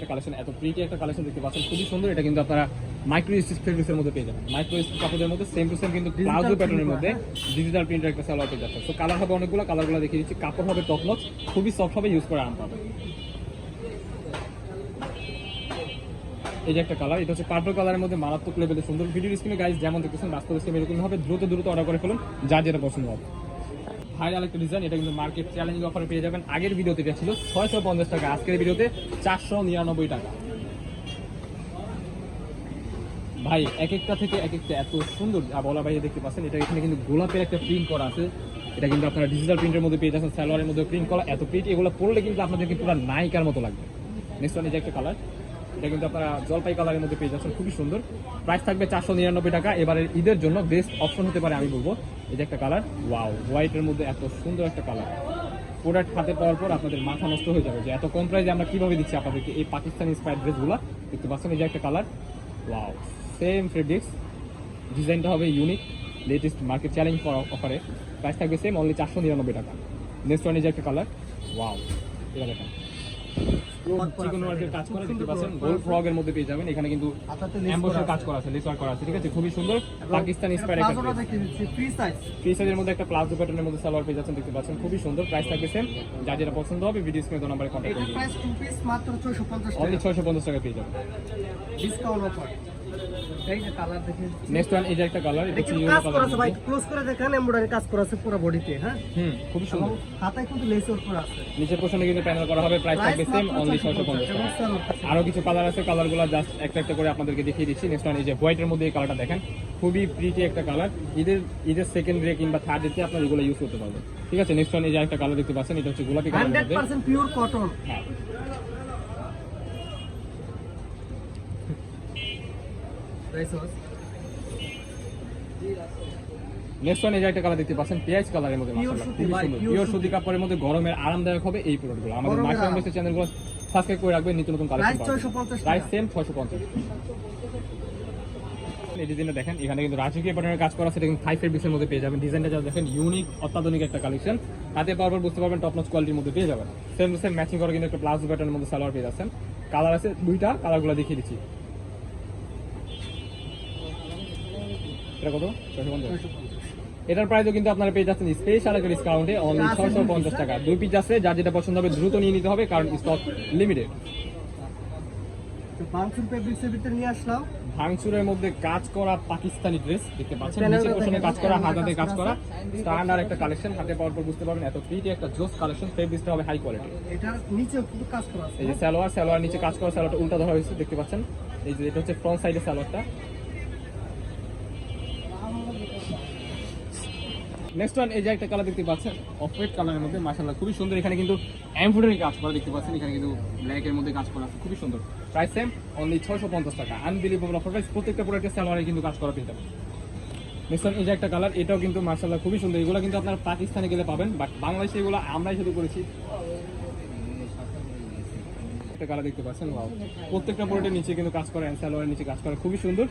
Collection এত pretty একটা collection দেখতে পাচ্ছেন, খুবই সুন্দর। এটা কিন্তু আপনারা মাইক্রো স্টিচ ফেব্রিক্সের মধ্যে পেয়ে যাবেন। মাইক্রো স্টিচ কাপড়ের মধ্যে সেম টু সেম কিন্তু প্লাজো প্যাটার্নের মধ্যে ডিজিটাল প্রিন্টের একটা সালোয়ার পেয়ে যাচ্ছে। তো কালার হবে অনেকগুলো, কালারগুলো দেখিয়ে দিচ্ছি। কাপড় হবে টপ নচ, খুবই সফট হবে, ইউজ করে আরাম পাবে। এই যে একটা কালার, এটা হচ্ছে পার্পল কালারের মধ্যে মারাত্মক লেভেলের সুন্দর। ভিডিও স্ক্রিনে গাইস যেমন দেখতেছেন বাস্তব স্ক্রিনে এরকম হবে, দ্রুত অর্ডার করে ফেলুন, যা যেটা পছন্দ হবে। ভাইরাল একটা ডিজাইন, এটা কিন্তু মার্কেট চ্যালেঞ্জিং অফারে পেয়ে যাবেন। আগের ভিডিওতে এটা ছিল 650 টাকা, আজকের ভিডিওতে 499 টাকা। ভাই এক একটা থেকে এক একটা এত সুন্দর বলা ভাই, দেখতে পাচ্ছেন এটা এখানে কিন্তু গোলাপের একটা প্রিন্ট করা আছে। এটা কিন্তু আপনারা ডিজিটাল প্রিন্টের মধ্যে পেয়ে যাচ্ছেন, সালোয়ারের মধ্যে প্রিন্ট করা, এত প্রিন্ট, এগুলো পরলে কিন্তু আপনাদেরকে পুরো নায়িকার মতো লাগবে। নেক্সট ওয়ান, এই যে একটা কালার, এটা কিন্তু আপনারা জলপাই কালারের মধ্যে পেয়ে যাচ্ছেন, খুবই সুন্দর। প্রাইস থাকবে 499 টাকা। এবারে ঈদের জন্য বেস্ট অপশন হতে পারে আমি বলবো। এই যে একটা কালার, ওয়াও, হোয়াইটের মধ্যে এত সুন্দর একটা কালার। প্রোডাক্ট হাতে পাওয়ার পর আপনাদের মাথা নষ্ট হয়ে যাবে যে এত কম প্রাইসে আমরা কিভাবে দিচ্ছি আপনাদেরকে এই পাকিস্তানি ইন্সপায়ার্ড ড্রেসগুলো। দেখতে পাচ্ছেন এই যে একটা কালার, ওয়াও, সেম ফেব্রিক্স, ডিজাইনটা হবে ইউনিক, লেটেস্ট মার্কেট চ্যালেঞ্জ অফারে। প্রাইস থাকবে সেম, অনলি 499 টাকা। নেক্সট ওয়ান, এই যে একটা কালার, ওয়াও, এটা দেখেন চিকন ওয়ার্কের কাজ করা, দেখতে পাচ্ছেন গোল্ড ফ্রগের মধ্যে পেয়ে যাবেন। এখানে কিন্তু এমবোসের কাজ করা আছে, লেস ওয়ার্ক করা আছে, ঠিক আছে, খুবই সুন্দর পাকিস্তানি ইন্সপায়ার্ড একটা ফ্রি সাইজের মধ্যে একটা প্লাজো প্যাটার্নের মধ্যে সালোয়ার পেয়ে যাচ্ছেন, দেখতে পাচ্ছেন খুবই সুন্দর। প্রাইস থাকবে সেম, যা যেটা পছন্দ হবে ভিডিও স্ক্রিনে দেওয়া নম্বরে কন্টাক্ট করুন। প্রাইস 2 পিস মাত্র 650 টাকা, অনলি 650 টাকা পেয়ে যাবেন, ডিসকাউন্ট অফার। এই যে কালার দেখেন। নেক্সট ওয়ান, এই যে একটা কালার, এটা হচ্ছে ইউনিক কাজ করা কালার আছে ভাই, ক্লোজ করে দেখেন, এমব্রয়ডারি কাজ করা আছে পুরো বডিতে। হ্যাঁ, খুবই সুন্দর। হাতায় কিন্তু লেস ওয়ার্ক করা আছে, নিচের পোরশনে কিন্তু প্যানেল করা হবে। প্রাইস থাকবে সেম, অনলি 650 টাকা। আরো কিছু কালার আছে, কালারগুলো জাস্ট একটা করে আপনাদেরকে দেখিয়ে দিচ্ছি। নেক্সট ওয়ান, এই যে হোয়াইটের মধ্যে এই কালারটা দেখেন, খুবই প্রিটি একটা কালার। ঈদের সেকেন্ড ডে কিংবা থার্ড ডেতে আপনারা এগুলো ইউজ করতে পারবেন, ঠিক আছে। নেক্সট ওয়ান, এই যে একটা কালার দেখতে পাচ্ছেন, এটা হচ্ছে গোলাপি কালারের মধ্যে 100% পিওর কটন। হ্যাঁ, নেক্সট ওয়ান, এই যে একটা কালার দেখতে পাচ্ছেন, পেঁয়াজ কালারের মধ্যে, মাশাআল্লাহ খুবই সুন্দর। পিওর সুতি কাপড়ের মধ্যে গরমের আরামদায়ক হবে এই প্রোডাক্টগুলো। আমাদের মার্কেট বেসিস চ্যানেলগুলো সাবস্ক্রাইব করে রাখবেন, নিত্য নতুন কালেকশন পাবেন। Price same, 650। এই ডিজাইনটা দেখেন, এখানে কিন্তু রাজকীয় প্যাটার্নের কাজ করা আছে, এটা কিন্তু থাই ফেব্রিক্সের মধ্যে পেয়ে যাবেন। ডিজাইনটা যা দেখেন ইউনিক, অত্যাধুনিক একটা কালেকশন। হাতে পাওয়ার পর বুঝতে পারবেন টপ নচ কোয়ালিটির মধ্যে পেয়ে যাবেন। সেম সেম ম্যাচিং করা কিন্তু একটা প্লাজো প্যাটার্নের মধ্যে সালোয়ার পেয়ে যাচ্ছেন। কালার আছে দুইটা, কালারগুলো দেখিয়ে দিচ্ছি। এটা কত? 650। এটার প্রাইসও কিন্তু আপনারা পেয়ে যাচ্ছেন স্পেশাল একটা ডিসকাউন্টে, অনলি 650 টাকা। 2 পিস আছে, যার যেটা পছন্দ হবে দ্রুত নিয়ে নিতে হবে, কারণ স্টক লিমিটেড। ভাঙচুর ফেব্রিক্সের ভিতরে নিয়ে আসলাম, ভাঙচুরের মধ্যে কাজ করা পাকিস্তানি ড্রেস, দেখতে পাচ্ছেন নিচের পোরশনে কাজ করা, হাতাতে কাজ করা, স্ট্যান্ডার্ড একটা কালেকশন। হাতে পাওয়ার পর বুঝতে পারবেন এত প্রিটি একটা জোস কালেকশন। ফেব্রিক্সটা হবে হাই কোয়ালিটি। এটার নিচেও কিন্তু কাজ করা আছে। এই যে সালোয়ার নিচে কাজ করা, সালোয়ারটা উল্টা ধরা হয়েছে, দেখতে পাচ্ছেন। এই যে এটা হচ্ছে ফ্রন্ট সাইডের সালোয়ারটা। নেক্সট ওয়ান, এই যে একটা কালার দেখতে পাচ্ছেন, অফ হোয়াইট কালারের মধ্যে, মাশাআল্লাহ খুবই সুন্দর। এখানে কিন্তু এমব্রয়ডারি কাজ করা, দেখতে পাচ্ছেন, এখানে কিন্তু ব্ল্যাক এর মধ্যে কাজ করা আছে, খুবই সুন্দর। প্রাইস সেম, অনলি 650 টাকা। আনবিলিভেবল অফার প্রাইস, প্রত্যেকটা প্রোডাক্টের সালোয়ারে কিন্তু কাজ করা পেয়ে যাবেন। নেক্সট ওয়ান, এই যে একটা কালার, এটাও কিন্তু মাশাআল্লাহ খুবই সুন্দর। এগুলো কিন্তু আপনারা পাকিস্তানে গেলে পাবেন, বাট বাংলাদেশে এগুলো আমরাই শুরু করেছি। একটা কালার দেখতে পাচ্ছেন, ওয়াও, প্রত্যেকটা প্রোডাক্টের নিচে কিন্তু কাজ করা, সালোয়ারের নিচে কাজ করা, খুবই সুন্দর।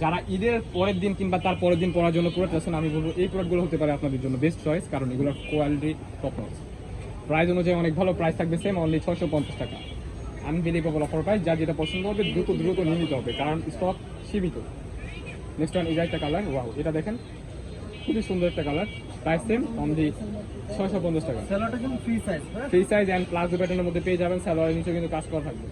যারা ঈদের পরের দিন কিংবা তার পরের দিন পরার জন্য প্রোডাক্ট আছেন, আমি বলবো এই প্রোডাক্টগুলো হতে পারে আপনাদের জন্য বেস্ট চয়েস, কারণ এগুলোর কোয়ালিটি টপ নচ। প্রাইস অনুযায়ী অনেক ভালো, প্রাইস থাকবে সেম, অনলি 650 টাকা। আনবিলিভেবল অফার প্রাইস, যার যেটা পছন্দ হবে দ্রুত নিয়ে নিতে হবে, কারণ স্টক সীমিত। নেক্সট ওয়ান, এই যে একটা কালার, ওয়াও, এটা দেখেন খুবই সুন্দর একটা কালার। প্রাইস সেম, অনলি 650 টাকা। সালোয়ারটা কিন্তু free size, free size and palazzo প্যাটার্নের মধ্যে পেয়ে যাবেন। সালোয়ারের নিচে কিন্তু কাজ করা থাকবে।